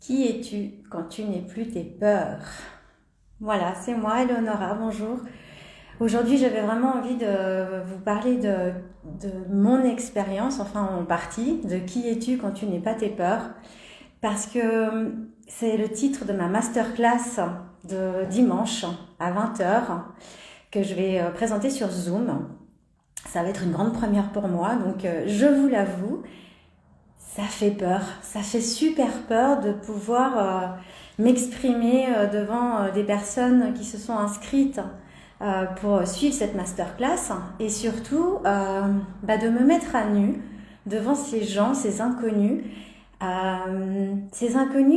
Qui es-tu quand tu n'es plus tes peurs? Voilà, c'est moi, Eleonora, bonjour. Aujourd'hui, j'avais vraiment envie de vous parler de mon expérience, enfin en partie, de qui es-tu quand tu n'es pas tes peurs, parce que c'est le titre de ma masterclass de dimanche à 20h que je vais présenter sur Zoom. Ça va être une grande première pour moi, donc je vous l'avoue, ça fait peur, ça fait super peur de pouvoir m'exprimer devant des personnes qui se sont inscrites pour suivre cette masterclass et surtout de me mettre à nu devant ces gens, ces inconnus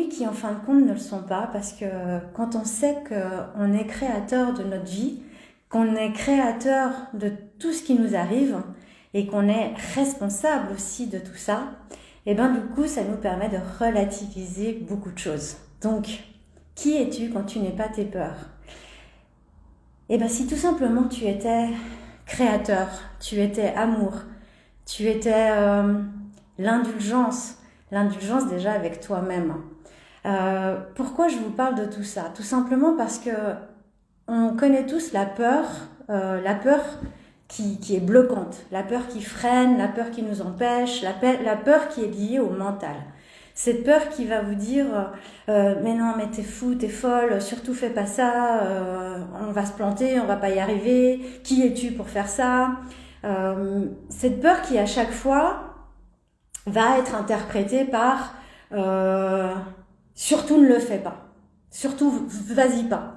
qui en fin de compte ne le sont pas, parce que quand on sait qu'on est créateur de notre vie, qu'on est créateur de tout ce qui nous arrive et qu'on est responsable aussi de tout ça, et bien du coup ça nous permet de relativiser beaucoup de choses. Donc, qui es-tu quand tu n'es pas tes peurs? Et bien si tout simplement tu étais créateur, tu étais amour, tu étais l'indulgence déjà avec toi-même. Pourquoi je vous parle de tout ça? Tout simplement parce que on connaît tous la peur qui est bloquante, la peur qui freine, la peur qui nous empêche, la peur qui est liée au mental. Cette peur qui va vous dire mais non, mais t'es fou, t'es folle, surtout fais pas ça, on va se planter, on va pas y arriver, qui es-tu pour faire ça? Cette peur qui à chaque fois va être interprétée par surtout ne le fais pas, surtout vas-y pas.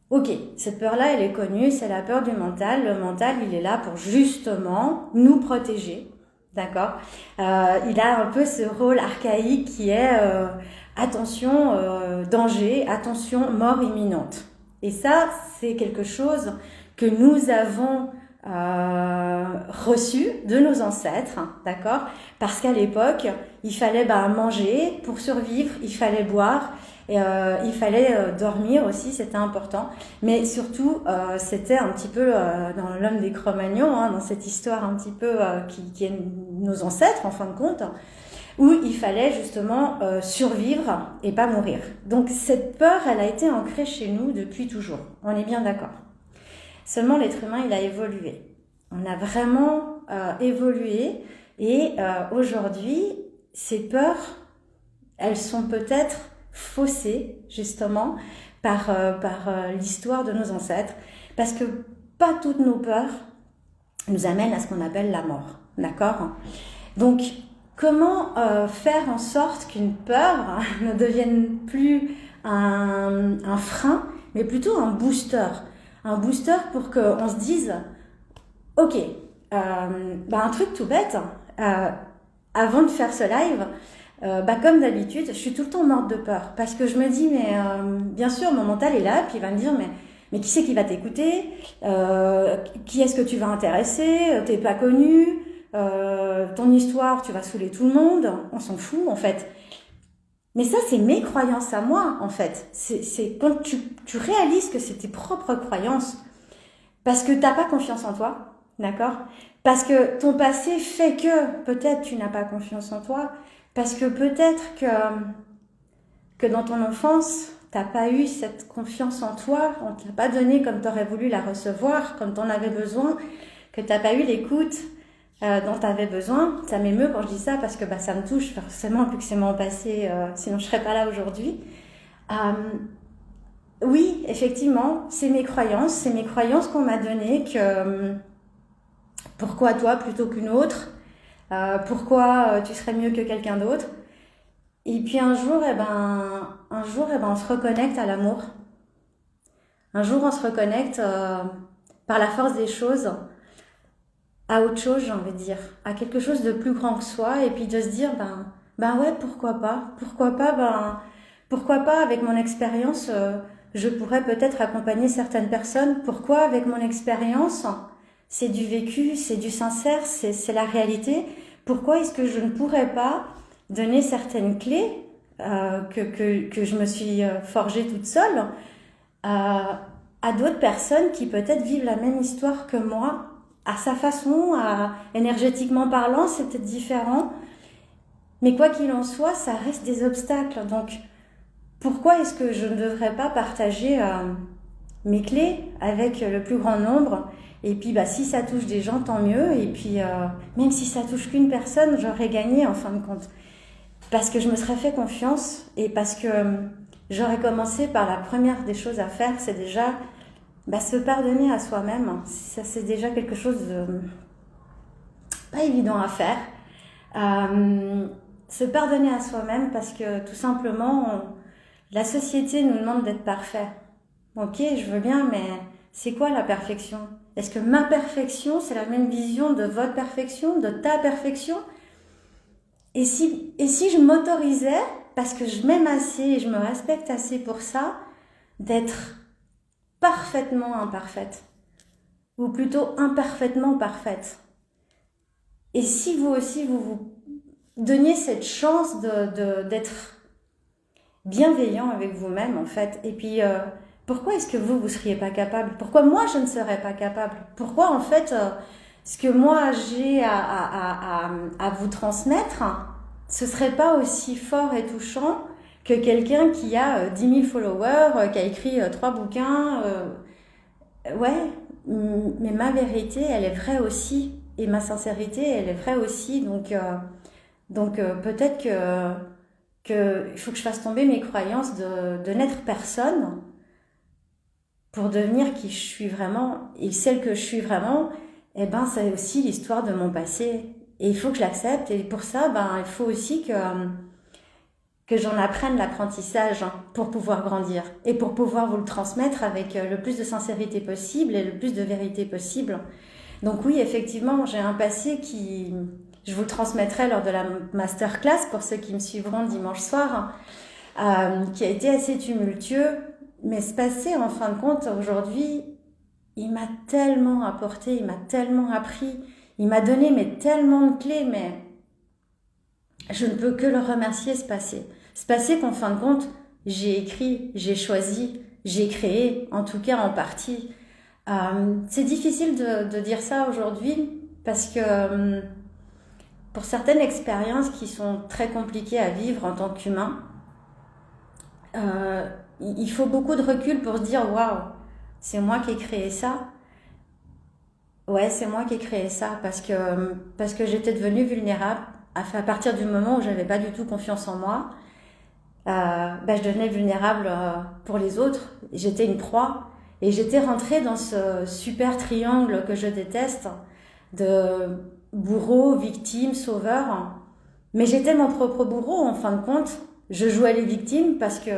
Ok, cette peur-là, elle est connue, c'est la peur du mental. Le mental, il est là pour justement nous protéger, d'accord? Il a un peu ce rôle archaïque qui est attention, danger, attention, mort imminente. Et ça, c'est quelque chose que nous avons reçu de nos ancêtres, d'accord? Parce qu'à l'époque, il fallait manger pour survivre, il fallait boire. Et il fallait dormir aussi, c'était important. Mais surtout, c'était un petit peu dans l'homme des Cro-Magnons, dans cette histoire un petit peu qui est nos ancêtres en fin de compte, où il fallait justement survivre et pas mourir. Donc cette peur, elle a été ancrée chez nous depuis toujours. On est bien d'accord. Seulement l'être humain, il a évolué. On a vraiment évolué et aujourd'hui, ces peurs, elles sont peut-être faussée justement par l'histoire de nos ancêtres, parce que pas toutes nos peurs nous amènent à ce qu'on appelle la mort, d'accord? Donc comment faire en sorte qu'une peur ne devienne plus un frein, mais plutôt un booster pour qu'on se dise ok, un truc tout bête, avant de faire ce live, comme d'habitude, je suis tout le temps morte de peur, parce que je me dis bien sûr mon mental est là, puis il va me dire mais qui c'est qui va t'écouter, qui est-ce que tu vas intéresser, t'es pas connu, ton histoire tu vas saouler tout le monde, on s'en fout en fait. Mais ça c'est mes croyances à moi en fait, c'est quand tu réalises que c'est tes propres croyances, parce que t'as pas confiance en toi, d'accord, parce que ton passé fait que peut-être tu n'as pas confiance en toi. Parce que peut-être que dans ton enfance, t'as pas eu cette confiance en toi, on te l'a pas donnée comme t'aurais voulu la recevoir, comme t'en avais besoin, que t'as pas eu l'écoute dont t'avais besoin. Ça m'émeut quand je dis ça parce que ça me touche forcément, vu que c'est mon passé, sinon je serais pas là aujourd'hui. Oui, effectivement, c'est mes croyances qu'on m'a données que pourquoi toi plutôt qu'une autre? Pourquoi tu serais mieux que quelqu'un d'autre? Et puis un jour, on se reconnecte à l'amour. Un jour, on se reconnecte par la force des choses à autre chose, j'ai envie de dire, à quelque chose de plus grand que soi, et puis de se dire ouais, pourquoi pas? Pourquoi pas avec mon expérience, je pourrais peut-être accompagner certaines personnes. Pourquoi avec mon expérience? C'est du vécu, c'est du sincère, c'est la réalité. Pourquoi est-ce que je ne pourrais pas donner certaines clés que je me suis forgée toute seule à d'autres personnes qui peut-être vivent la même histoire que moi, à sa façon, énergétiquement parlant, c'est peut-être différent. Mais quoi qu'il en soit, ça reste des obstacles. Donc, pourquoi est-ce que je ne devrais pas partager mes clés avec le plus grand nombre? Et puis, si ça touche des gens, tant mieux. Et puis, même si ça touche qu'une personne, j'aurais gagné en fin de compte. Parce que je me serais fait confiance et parce que j'aurais commencé par la première des choses à faire, c'est déjà se pardonner à soi-même. Ça, c'est déjà quelque chose de pas évident à faire. Se pardonner à soi-même parce que tout simplement, la société nous demande d'être parfait. Ok, je veux bien, mais c'est quoi la perfection? Est-ce que ma perfection, c'est la même vision de votre perfection, de ta perfection? Et si je m'autorisais, parce que je m'aime assez et je me respecte assez pour ça, d'être parfaitement imparfaite, ou plutôt imparfaitement parfaite. Et si vous aussi, vous donniez cette chance d'être bienveillant avec vous-même, en fait. Et puis, pourquoi est-ce que vous seriez pas capable? Pourquoi moi, je ne serais pas capable? Pourquoi, en fait, ce que moi, j'ai à vous transmettre, ce serait pas aussi fort et touchant que quelqu'un qui a 10 000 followers, qui a écrit 3 bouquins. Ouais, mais ma vérité, elle est vraie aussi. Et ma sincérité, elle est vraie aussi. Donc peut-être que il faut que je fasse tomber mes croyances de n'être personne pour devenir qui je suis vraiment. Et celle que je suis vraiment, c'est aussi l'histoire de mon passé. Et il faut que je l'accepte. Et pour ça, il faut aussi que j'en apprenne l'apprentissage pour pouvoir grandir et pour pouvoir vous le transmettre avec le plus de sincérité possible et le plus de vérité possible. Donc oui, effectivement, j'ai un passé qui, je vous le transmettrai lors de la masterclass pour ceux qui me suivront dimanche soir, qui a été assez tumultueux. Mais ce passé, en fin de compte, aujourd'hui, il m'a tellement apporté, il m'a tellement appris, il m'a donné tellement de clés, mais je ne peux que le remercier, ce passé. Ce passé qu'en fin de compte, j'ai écrit, j'ai choisi, j'ai créé, en tout cas en partie. C'est difficile de dire ça aujourd'hui parce que pour certaines expériences qui sont très compliquées à vivre en tant qu'humain, il faut beaucoup de recul pour se dire waouh, c'est moi qui ai créé ça. Ouais, c'est moi qui ai créé ça parce que j'étais devenue vulnérable à partir du moment où j'avais pas du tout confiance en moi. Je devenais vulnérable pour les autres. J'étais une proie et j'étais rentrée dans ce super triangle que je déteste de bourreau, victime, sauveur. Mais j'étais mon propre bourreau en fin de compte. Je jouais les victimes parce que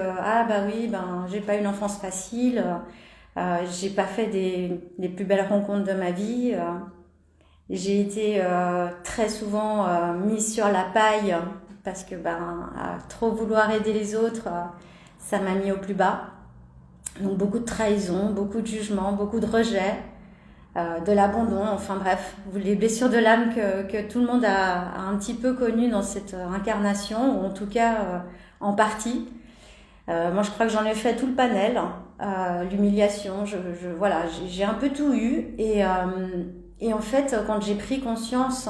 j'ai pas eu une enfance facile, j'ai pas fait les plus belles rencontres de ma vie. J'ai été très souvent mise sur la paille parce que à trop vouloir aider les autres, ça m'a mis au plus bas. Donc beaucoup de trahison, beaucoup de jugement, beaucoup de rejet, de l'abandon, enfin bref, les blessures de l'âme que tout le monde a un petit peu connues dans cette incarnation, ou en tout cas en partie. Moi je crois que j'en ai fait tout le panel, l'humiliation, voilà, j'ai un peu tout eu et en fait quand j'ai pris conscience,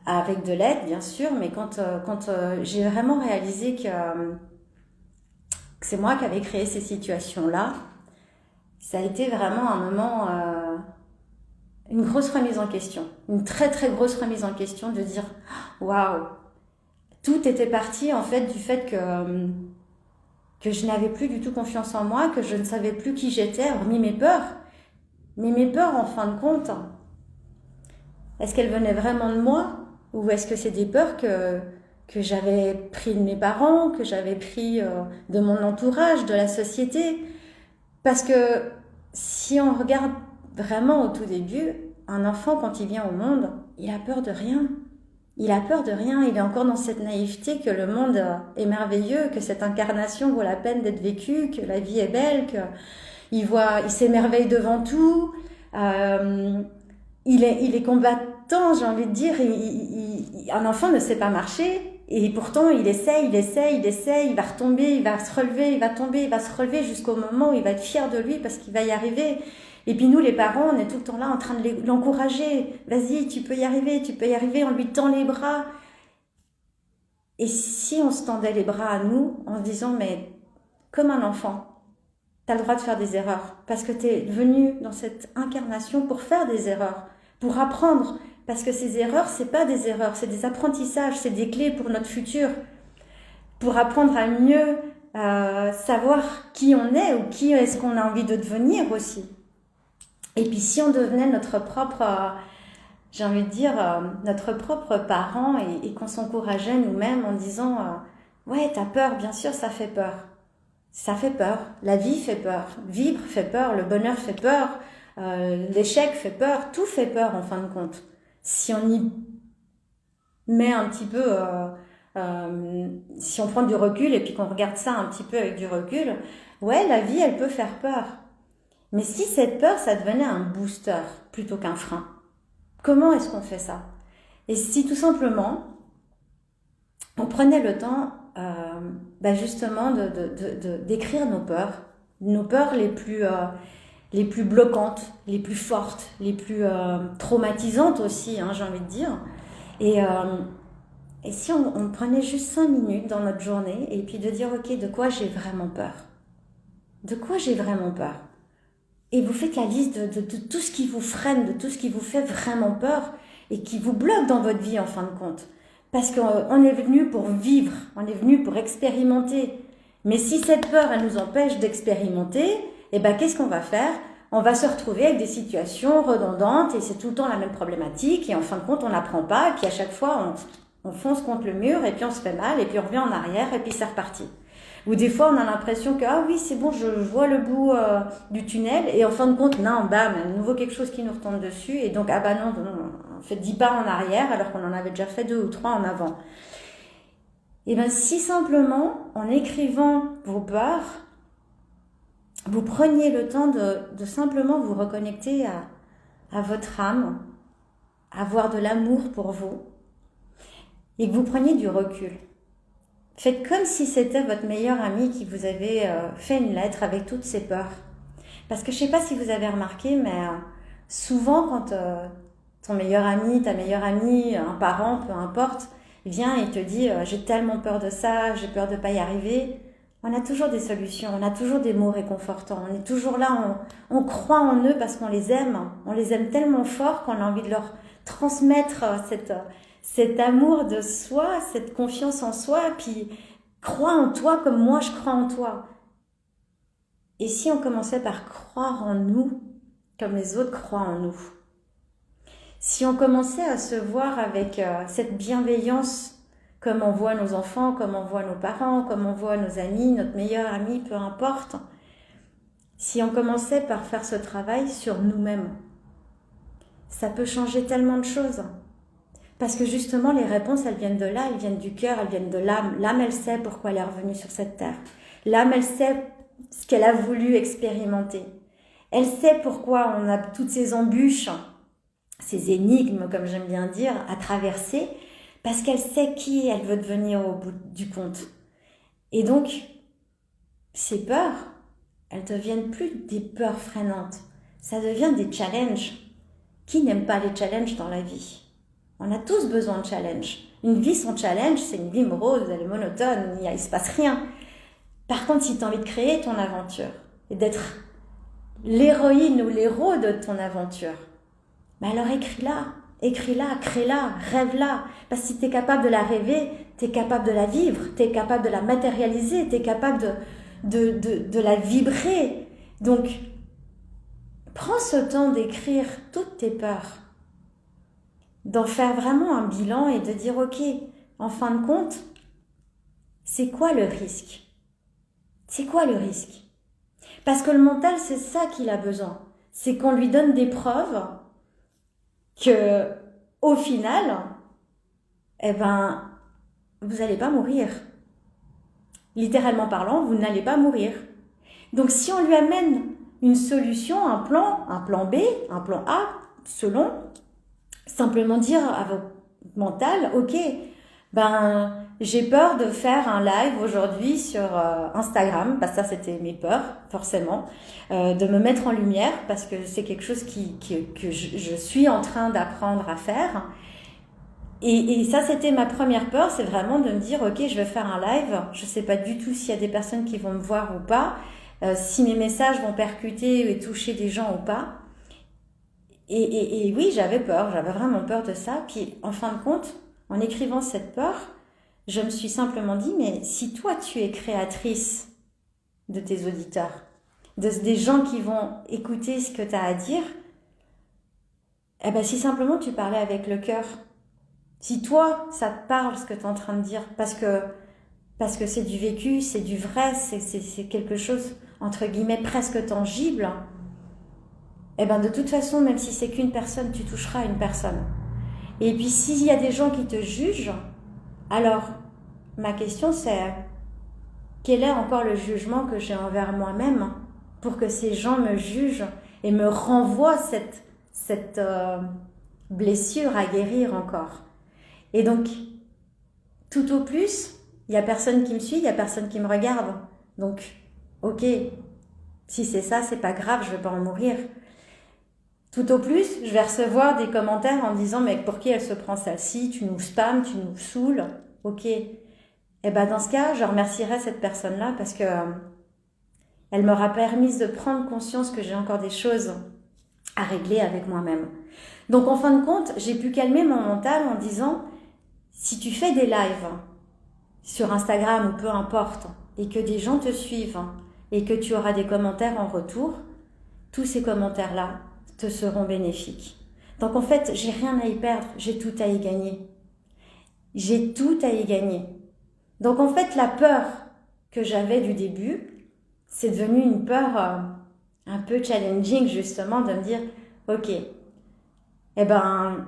avec de l'aide bien sûr, mais quand j'ai vraiment réalisé que c'est moi qui avais créé ces situations-là, ça a été vraiment un moment, une grosse remise en question, une très très grosse remise en question de dire waouh, tout était parti en fait du fait que je n'avais plus du tout confiance en moi, que je ne savais plus qui j'étais, hormis mes peurs. Mais mes peurs, en fin de compte, est-ce qu'elles venaient vraiment de moi? Ou est-ce que c'est des peurs que j'avais pris de mes parents, que j'avais pris de mon entourage, de la société? Parce que si on regarde vraiment au tout début, un enfant, quand il vient au monde, il a peur de rien. Il a peur de rien, il est encore dans cette naïveté que le monde est merveilleux, que cette incarnation vaut la peine d'être vécue, que la vie est belle, il s'émerveille devant tout. Il est combattant, j'ai envie de dire. Un enfant ne sait pas marcher et pourtant il essaye, il va retomber, il va se relever, il va tomber, il va se relever jusqu'au moment où il va être fier de lui parce qu'il va y arriver. Et puis nous, les parents, on est tout le temps là en train de l'encourager. Vas-y, tu peux y arriver, on lui tend les bras. Et si on se tendait les bras à nous en se disant, mais comme un enfant, tu as le droit de faire des erreurs parce que tu es venu dans cette incarnation pour faire des erreurs, pour apprendre. Parce que ces erreurs, c'est pas des erreurs, c'est des apprentissages, c'est des clés pour notre futur, pour apprendre à mieux savoir qui on est ou qui est-ce qu'on a envie de devenir aussi. Et puis si on devenait notre propre, j'ai envie de dire, notre propre parent et qu'on s'encourageait nous-mêmes en disant ouais, t'as peur, bien sûr, ça fait peur. Ça fait peur, la vie fait peur, vivre fait peur, le bonheur fait peur, l'échec fait peur, tout fait peur en fin de compte. Si on y met un petit peu, si on prend du recul et puis qu'on regarde ça un petit peu avec du recul, ouais, la vie, elle peut faire peur. Mais si cette peur, ça devenait un booster plutôt qu'un frein, comment est-ce qu'on fait ça? Et si tout simplement, on prenait le temps justement d'écrire nos peurs les plus bloquantes, les plus fortes, les plus traumatisantes aussi, hein, j'ai envie de dire. Et si on prenait juste 5 minutes dans notre journée et puis de dire, ok, de quoi j'ai vraiment peur? De quoi j'ai vraiment peur? Et vous faites la liste de tout ce qui vous freine, de tout ce qui vous fait vraiment peur et qui vous bloque dans votre vie en fin de compte. Parce qu'on est venu pour vivre, on est venu pour expérimenter. Mais si cette peur, elle nous empêche d'expérimenter, eh ben, qu'est-ce qu'on va faire? On va se retrouver avec des situations redondantes et c'est tout le temps la même problématique et en fin de compte, on n'apprend pas et puis à chaque fois, on fonce contre le mur et puis on se fait mal et puis on revient en arrière et puis c'est reparti. Ou des fois, on a l'impression que, ah oui, c'est bon, je vois le bout du tunnel et en fin de compte, non, bam, à nouveau quelque chose qui nous retombe dessus et donc, ah bah non, on fait 10 pas en arrière alors qu'on en avait déjà fait 2 ou 3 en avant. Et bien, si simplement, en écrivant vos peurs, vous preniez le temps de simplement vous reconnecter à votre âme, avoir de l'amour pour vous et que vous preniez du recul. Faites comme si c'était votre meilleur ami qui vous avait fait une lettre avec toutes ses peurs. Parce que je ne sais pas si vous avez remarqué, mais souvent quand ton meilleur ami, ta meilleure amie, un parent, peu importe, vient et te dit j'ai tellement peur de ça, j'ai peur de ne pas y arriver, on a toujours des solutions, on a toujours des mots réconfortants, on est toujours là, on croit en eux parce qu'on les aime tellement fort qu'on a envie de leur transmettre cet amour de soi, cette confiance en soi, puis crois en toi comme moi je crois en toi. Et si on commençait par croire en nous comme les autres croient en nous? Si on commençait à se voir avec cette bienveillance comme on voit nos enfants, comme on voit nos parents, comme on voit nos amis, notre meilleur ami, peu importe. Si on commençait par faire ce travail sur nous-mêmes, ça peut changer tellement de choses. Parce que justement, les réponses, elles viennent de là, elles viennent du cœur, elles viennent de l'âme. L'âme, elle sait pourquoi elle est revenue sur cette terre. L'âme, elle sait ce qu'elle a voulu expérimenter. Elle sait pourquoi on a toutes ces embûches, ces énigmes, comme j'aime bien dire, à traverser, parce qu'elle sait qui elle veut devenir au bout du compte. Et donc, ces peurs, elles deviennent plus des peurs freinantes. Ça devient des challenges. Qui n'aime pas les challenges dans la vie? On a tous besoin de challenge. Une vie sans challenge, c'est une vie morose, elle est monotone, il ne se passe rien. Par contre, si tu as envie de créer ton aventure et d'être l'héroïne ou l'héros de ton aventure, alors écris-la, crée-la, rêve-la. Parce que si tu es capable de la rêver, tu es capable de la vivre, tu es capable de la matérialiser, tu es capable de la vibrer. Donc, prends ce temps d'écrire toutes tes peurs, d'en faire vraiment un bilan et de dire, ok, en fin de compte, c'est quoi le risque? C'est quoi le risque? Parce que le mental, c'est ça qu'il a besoin. C'est qu'on lui donne des preuves que, au final, vous n'allez pas mourir. Littéralement parlant, vous n'allez pas mourir. Donc, si on lui amène une solution, un plan B, un plan A, selon, simplement dire à votre mental, ok, j'ai peur de faire un live aujourd'hui sur Instagram, parce que ça c'était mes peurs, forcément, de me mettre en lumière, parce que c'est quelque chose que je suis en train d'apprendre à faire. Et ça, c'était ma première peur, c'est vraiment de me dire, ok, je vais faire un live, je sais pas du tout s'il y a des personnes qui vont me voir ou pas, si mes messages vont percuter et toucher des gens ou pas. Et oui, j'avais peur, j'avais vraiment peur de ça. Puis en fin de compte, en écrivant cette peur, je me suis simplement dit, mais si toi tu es créatrice de tes auditeurs, des gens qui vont écouter ce que tu as à dire, eh ben si simplement tu parlais avec le cœur, si toi ça te parle ce que tu es en train de dire, parce que c'est du vécu, c'est du vrai, c'est quelque chose entre guillemets presque tangible, eh ben de toute façon, même si c'est qu'une personne, tu toucheras une personne. Et puis s'il y a des gens qui te jugent, alors ma question c'est, quel est encore le jugement que j'ai envers moi-même pour que ces gens me jugent et me renvoient cette blessure à guérir encore. Et donc, tout au plus, il n'y a personne qui me suit, il n'y a personne qui me regarde. Donc, ok, si c'est ça, c'est pas grave, je ne vais pas en mourir. Tout au plus, je vais recevoir des commentaires en me disant, mais pour qui elle se prend celle-ci, tu nous spams, tu nous saoules, ok. Et ben dans ce cas, je remercierai cette personne-là parce que elle m'aura permis de prendre conscience que j'ai encore des choses à régler avec moi-même. Donc en fin de compte, j'ai pu calmer mon mental en disant, si tu fais des lives sur Instagram ou peu importe, et que des gens te suivent, et que tu auras des commentaires en retour, tous ces commentaires-là te seront bénéfiques. Donc en fait, j'ai rien à y perdre, j'ai tout à y gagner. J'ai tout à y gagner. Donc en fait, la peur que j'avais du début, c'est devenu une peur un peu challenging justement de me dire, ok, eh ben,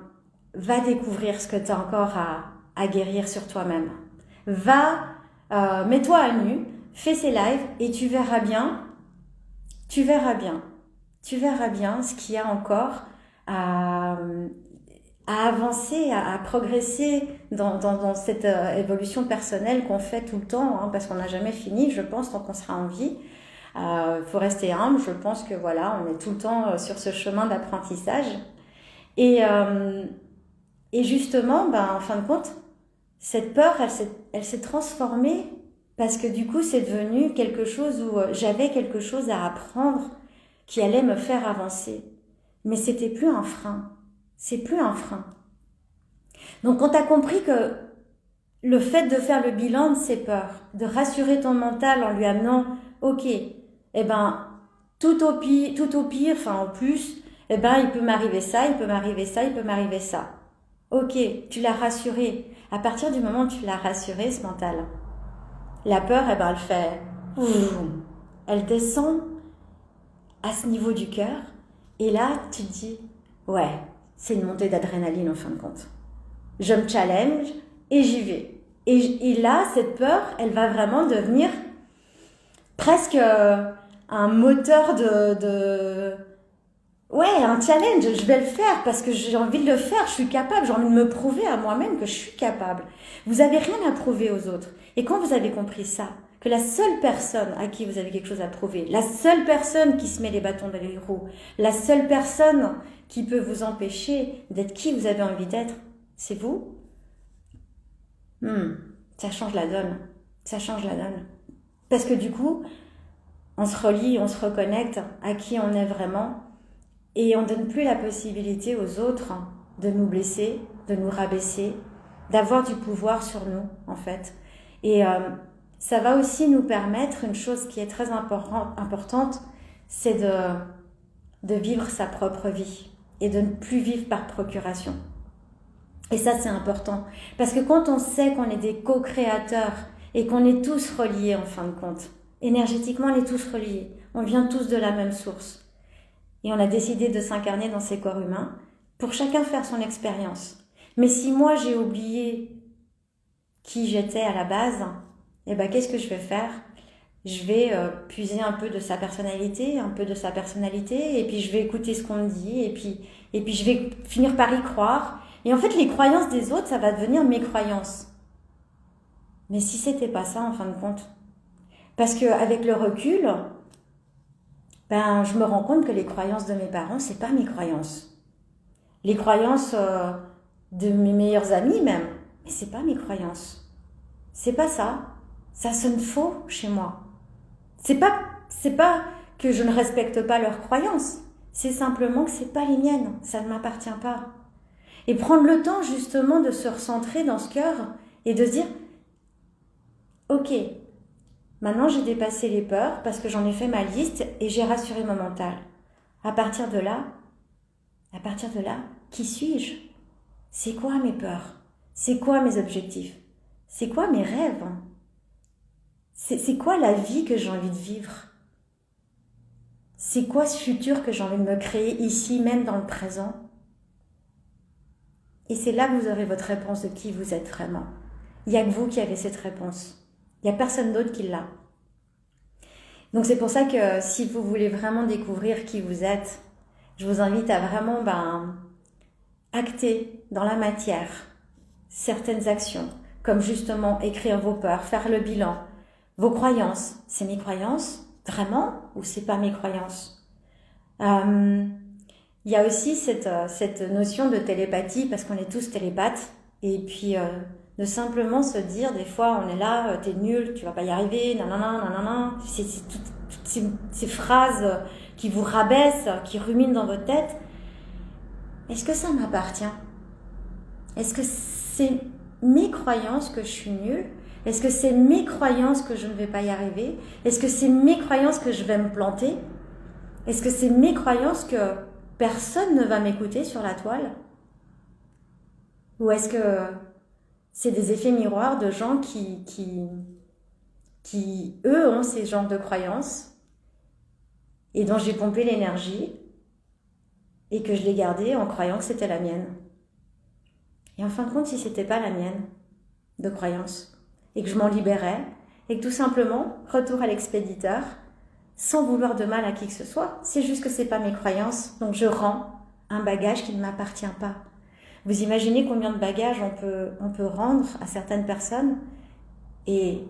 va découvrir ce que tu as encore à guérir sur toi-même. Mets-toi à nu, fais ces lives et tu verras bien ce qu'il y a encore à avancer, à progresser dans cette évolution personnelle qu'on fait tout le temps, hein, parce qu'on n'a jamais fini, je pense, tant qu'on sera en vie. Faut rester humble, je pense que voilà, on est tout le temps sur ce chemin d'apprentissage. Et justement, en fin de compte, cette peur, elle s'est transformée parce que du coup, c'est devenu quelque chose où j'avais quelque chose à apprendre qui allait me faire avancer. Mais c'était plus un frein. C'est plus un frein. Donc, quand tu as compris que le fait de faire le bilan de ces peurs, de rassurer ton mental en lui amenant, ok, eh ben, tout au pire, enfin, en plus, eh ben, il peut m'arriver ça, il peut m'arriver ça, il peut m'arriver ça. Ok, tu l'as rassuré. À partir du moment où tu l'as rassuré, ce mental, la peur, eh ben, elle fait, elle descend à ce niveau du cœur, et là, tu te dis, ouais, c'est une montée d'adrénaline en fin de compte. Je me challenge et j'y vais. Et là, cette peur, elle va vraiment devenir presque un moteur ouais, un challenge, je vais le faire parce que j'ai envie de le faire, je suis capable, j'ai envie de me prouver à moi-même que je suis capable. Vous n'avez rien à prouver aux autres. Et quand vous avez compris ça, que la seule personne à qui vous avez quelque chose à prouver, la seule personne qui se met les bâtons dans les roues, la seule personne qui peut vous empêcher d'être qui vous avez envie d'être, c'est vous, ça change la donne. Ça change la donne. Parce que du coup, on se relie, on se reconnecte à qui on est vraiment et on ne donne plus la possibilité aux autres de nous blesser, de nous rabaisser, d'avoir du pouvoir sur nous, en fait. Et ça va aussi nous permettre, une chose qui est très importante, c'est de vivre sa propre vie et de ne plus vivre par procuration. Et ça, c'est important. Parce que quand on sait qu'on est des co-créateurs et qu'on est tous reliés, en fin de compte, énergétiquement, on est tous reliés. On vient tous de la même source. Et on a décidé de s'incarner dans ces corps humains pour chacun faire son expérience. Mais si moi, j'ai oublié qui j'étais à la base, eh ben, qu'est-ce que je vais faire ? Je vais puiser un peu de sa personnalité, et puis je vais écouter ce qu'on me dit, et puis je vais finir par y croire. Et en fait, les croyances des autres, ça va devenir mes croyances. Mais si c'était pas ça, en fin de compte. Parce qu'avec le recul, je me rends compte que les croyances de mes parents, c'est pas mes croyances. Les croyances de mes meilleurs amis même. Mais c'est pas mes croyances. C'est pas ça. Ça sonne faux chez moi. C'est pas que je ne respecte pas leurs croyances. C'est simplement que c'est pas les miennes. Ça ne m'appartient pas. Et prendre le temps justement de se recentrer dans ce cœur et de se dire, ok, maintenant j'ai dépassé les peurs parce que j'en ai fait ma liste et j'ai rassuré mon mental. À partir de là, qui suis-je? C'est quoi mes peurs? C'est quoi mes objectifs? C'est quoi mes rêves? C'est quoi la vie que j'ai envie de vivre? C'est quoi ce futur que j'ai envie de me créer ici, même dans le présent? Et c'est là que vous aurez votre réponse de qui vous êtes vraiment. Il n'y a que vous qui avez cette réponse. Il n'y a personne d'autre qui l'a. Donc c'est pour ça que si vous voulez vraiment découvrir qui vous êtes, je vous invite à vraiment acter dans la matière certaines actions, comme justement écrire vos peurs, faire le bilan, vos croyances. C'est mes croyances, vraiment, ou c'est pas mes croyances? Il y a aussi cette notion de télépathie, parce qu'on est tous télépathes, et puis de simplement se dire, des fois on est là, t'es nul, tu vas pas y arriver, nanana, nanana, c'est toutes ces phrases qui vous rabaissent, qui ruminent dans votre tête. Est-ce que ça m'appartient? Est-ce que c'est mes croyances que je suis nulle? Est-ce que c'est mes croyances que je ne vais pas y arriver? Est-ce que c'est mes croyances que je vais me planter? Est-ce que c'est mes croyances que personne ne va m'écouter sur la toile? Ou est-ce que c'est des effets miroirs de gens qui eux, ont ces genres de croyances et dont j'ai pompé l'énergie et que je l'ai gardée en croyant que c'était la mienne? Et en fin de compte, si c'était pas la mienne de croyance et que je m'en libérais et que tout simplement, retour à l'expéditeur, sans vouloir de mal à qui que ce soit, c'est juste que c'est pas mes croyances, donc je rends un bagage qui ne m'appartient pas. Vous imaginez combien de bagages on peut rendre à certaines personnes et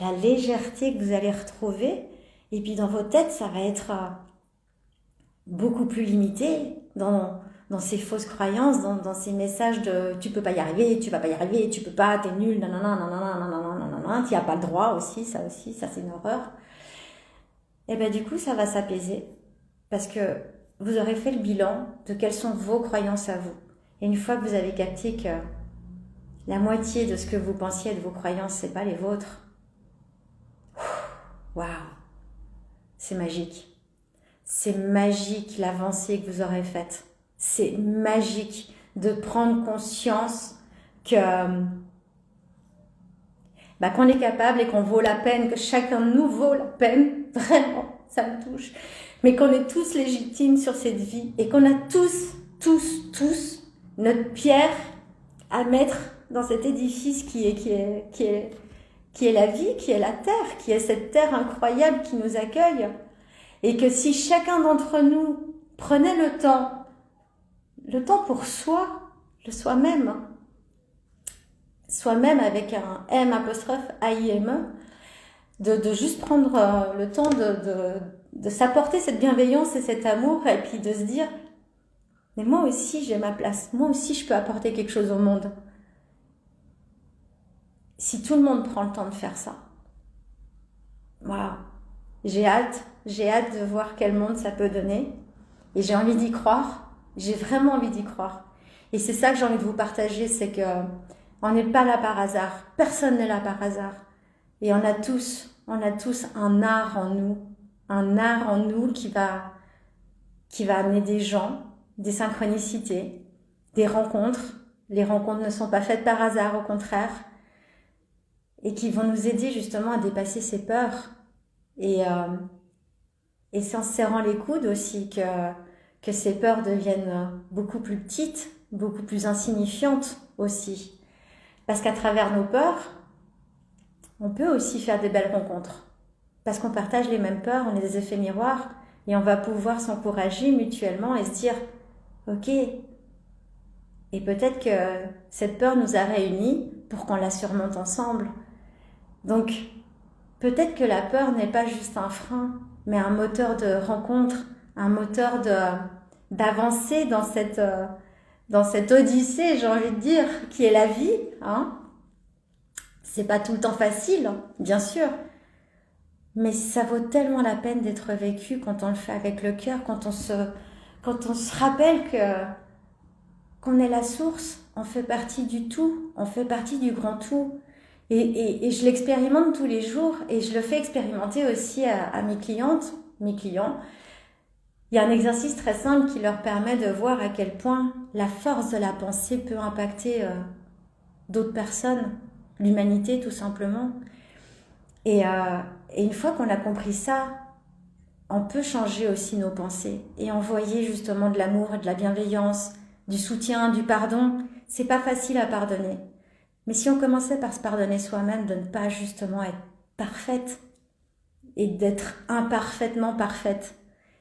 la légèreté que vous allez retrouver, et puis dans vos têtes, ça va être beaucoup plus limité dans ces fausses croyances, dans ces messages de tu peux pas y arriver, tu vas pas y arriver, tu peux pas, t'es nul, nanana, nanana, nanana, nanana, t'y as pas le droit aussi, ça c'est une horreur. Et ben du coup, ça va s'apaiser parce que vous aurez fait le bilan de quelles sont vos croyances à vous. Et une fois que vous avez capté que la moitié de ce que vous pensiez de vos croyances, c'est pas les vôtres, waouh, c'est magique. C'est magique l'avancée que vous aurez faite. C'est magique de prendre conscience que qu'on est capable et qu'on vaut la peine, que chacun de nous vaut la peine, vraiment, ça me touche, mais qu'on est tous légitimes sur cette vie et qu'on a tous notre pierre à mettre dans cet édifice qui est la vie, qui est la terre, qui est cette terre incroyable qui nous accueille. Et que si chacun d'entre nous prenait le temps pour soi, le soi-même avec un M apostrophe A-I-M-E, de juste prendre le temps de s'apporter cette bienveillance et cet amour, et puis de se dire, mais moi aussi j'ai ma place, moi aussi je peux apporter quelque chose au monde. Si tout le monde prend le temps de faire ça, waouh, j'ai hâte de voir quel monde ça peut donner. Et j'ai envie d'y croire. J'ai vraiment envie d'y croire. Et c'est ça que j'ai envie de vous partager, c'est que on n'est pas là par hasard. Personne n'est là par hasard. Et on a tous un art en nous. Un art en nous qui va amener des gens, des synchronicités, des rencontres. Les rencontres ne sont pas faites par hasard, au contraire. Et qui vont nous aider justement à dépasser ces peurs. Et c'est en se serrant les coudes aussi que ces peurs deviennent beaucoup plus petites, beaucoup plus insignifiantes aussi. Parce qu'à travers nos peurs, on peut aussi faire des belles rencontres. Parce qu'on partage les mêmes peurs, on est des effets miroirs, et on va pouvoir s'encourager mutuellement et se dire « Ok, et peut-être que cette peur nous a réunis pour qu'on la surmonte ensemble. » Donc, peut-être que la peur n'est pas juste un frein, mais un moteur de rencontre, un moteur d'avancer dans dans cette odyssée, j'ai envie de dire, qui est la vie, hein. C'est pas tout le temps facile, bien sûr, mais ça vaut tellement la peine d'être vécu quand on le fait avec le cœur, quand on se rappelle qu'on est la source, on fait partie du tout, on fait partie du grand tout. Et je l'expérimente tous les jours et je le fais expérimenter aussi à mes clientes, mes clients. Il y a un exercice très simple qui leur permet de voir à quel point la force de la pensée peut impacter d'autres personnes, l'humanité tout simplement. Et une fois qu'on a compris ça, on peut changer aussi nos pensées et envoyer justement de l'amour, de la bienveillance, du soutien, du pardon. C'est pas facile à pardonner. Mais si on commençait par se pardonner soi-même, de ne pas justement être parfaite et d'être imparfaitement parfaite,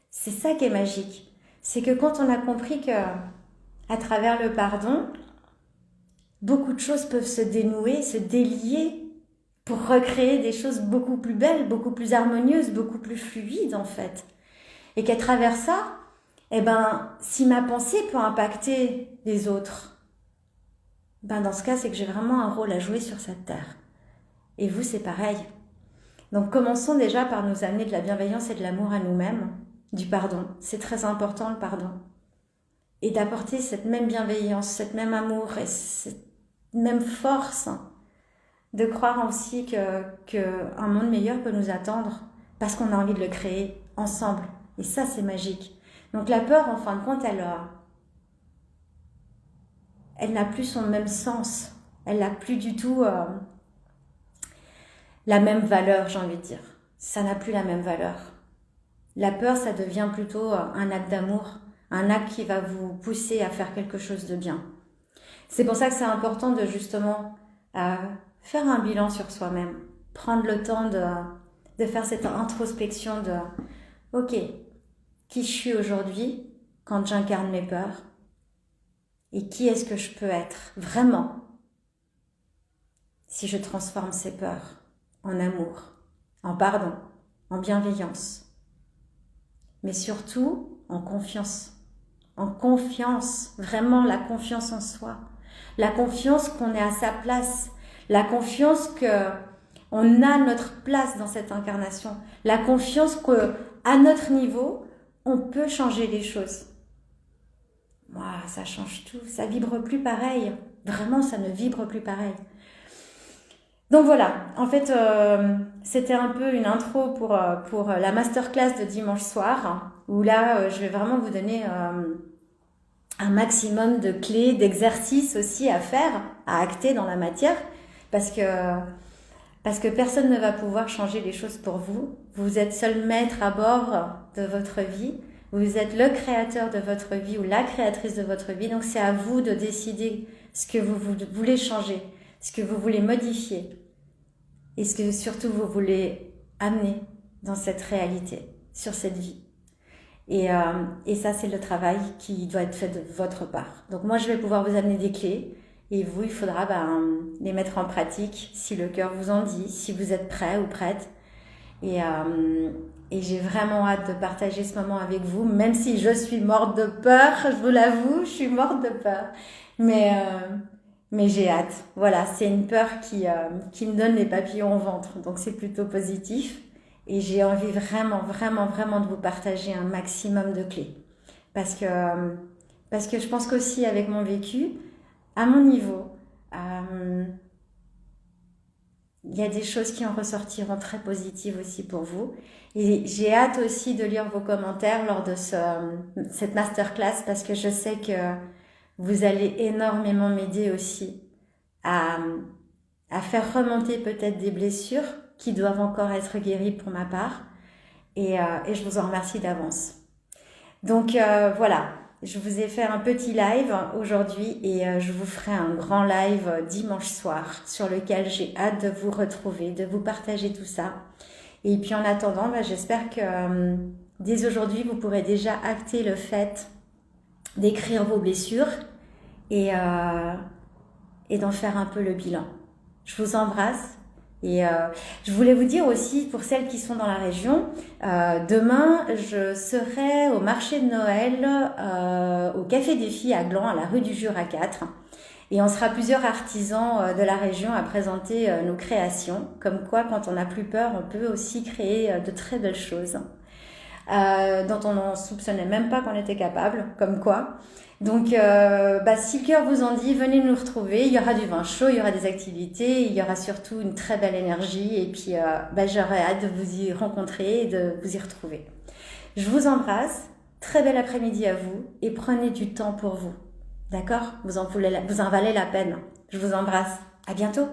c'est ça qui est magique. C'est que quand on a compris que, à travers le pardon, beaucoup de choses peuvent se dénouer, se délier pour recréer des choses beaucoup plus belles, beaucoup plus harmonieuses, beaucoup plus fluides en fait. Et qu'à travers ça, si ma pensée peut impacter les autres, dans ce cas, c'est que j'ai vraiment un rôle à jouer sur cette terre. Et vous, c'est pareil. Donc, commençons déjà par nous amener de la bienveillance et de l'amour à nous-mêmes, du pardon. C'est très important, le pardon. Et d'apporter cette même bienveillance, cette même amour et cette même force de croire aussi qu'un monde meilleur peut nous attendre parce qu'on a envie de le créer ensemble. Et ça, c'est magique. Donc, la peur, en fin de compte, elle n'a plus son même sens. Elle n'a plus du tout la même valeur, j'ai envie de dire. Ça n'a plus la même valeur. La peur, ça devient plutôt un acte d'amour, un acte qui va vous pousser à faire quelque chose de bien. C'est pour ça que c'est important de justement faire un bilan sur soi-même, prendre le temps de faire cette introspection de « Ok, qui je suis aujourd'hui quand j'incarne mes peurs ? Et qui est-ce que je peux être vraiment si je transforme ces peurs en amour, en pardon, en bienveillance, mais surtout en confiance. En confiance, vraiment la confiance en soi, la confiance qu'on est à sa place, la confiance qu'on a notre place dans cette incarnation, la confiance qu'à notre niveau, on peut changer les choses. Ça change tout, ça vibre plus pareil. Vraiment, ça ne vibre plus pareil. Donc voilà, en fait, c'était un peu une intro pour la masterclass de dimanche soir, où là, je vais vraiment vous donner un maximum de clés, d'exercices aussi à faire, à acter dans la matière, parce que personne ne va pouvoir changer les choses pour vous. Vous êtes seul maître à bord de votre vie. Vous êtes le créateur de votre vie ou la créatrice de votre vie. Donc, c'est à vous de décider ce que vous voulez changer, ce que vous voulez modifier et ce que surtout vous voulez amener dans cette réalité, sur cette vie. Et ça, c'est le travail qui doit être fait de votre part. Donc, moi, je vais pouvoir vous amener des clés et vous, il faudra les mettre en pratique si le cœur vous en dit, si vous êtes prêt ou prête. Et j'ai vraiment hâte de partager ce moment avec vous, même si je suis morte de peur, je vous l'avoue, je suis morte de peur. Mais j'ai hâte. Voilà, c'est une peur qui me donne les papillons au ventre, donc c'est plutôt positif. Et j'ai envie vraiment, vraiment, vraiment de vous partager un maximum de clés. Parce que je pense qu'aussi avec mon vécu, à mon niveau, il y a des choses qui en ressortiront très positives aussi pour vous. Et j'ai hâte aussi de lire vos commentaires lors de cette masterclass parce que je sais que vous allez énormément m'aider aussi à faire remonter peut-être des blessures qui doivent encore être guéries pour ma part. Et je vous en remercie d'avance. Donc voilà, je vous ai fait un petit live aujourd'hui et je vous ferai un grand live dimanche soir sur lequel j'ai hâte de vous retrouver, de vous partager tout ça. Et puis en attendant, j'espère que dès aujourd'hui, vous pourrez déjà acter le fait d'écrire vos blessures et d'en faire un peu le bilan. Je vous embrasse Et je voulais vous dire aussi, pour celles qui sont dans la région, demain, je serai au marché de Noël, au Café des Filles à Gland, à la rue du Jura 4. Et on sera plusieurs artisans de la région à présenter nos créations. Comme quoi, quand on n'a plus peur, on peut aussi créer de très belles choses, dont on n'en soupçonnait même pas qu'on était capable. Comme quoi. Donc, si le cœur vous en dit, venez nous retrouver. Il y aura du vin chaud, il y aura des activités, il y aura surtout une très belle énergie. Et puis, j'aurai hâte de vous y rencontrer et de vous y retrouver. Je vous embrasse. Très bel après-midi à vous et prenez du temps pour vous. D'accord ? Vous en valez la peine. Je vous embrasse. À bientôt.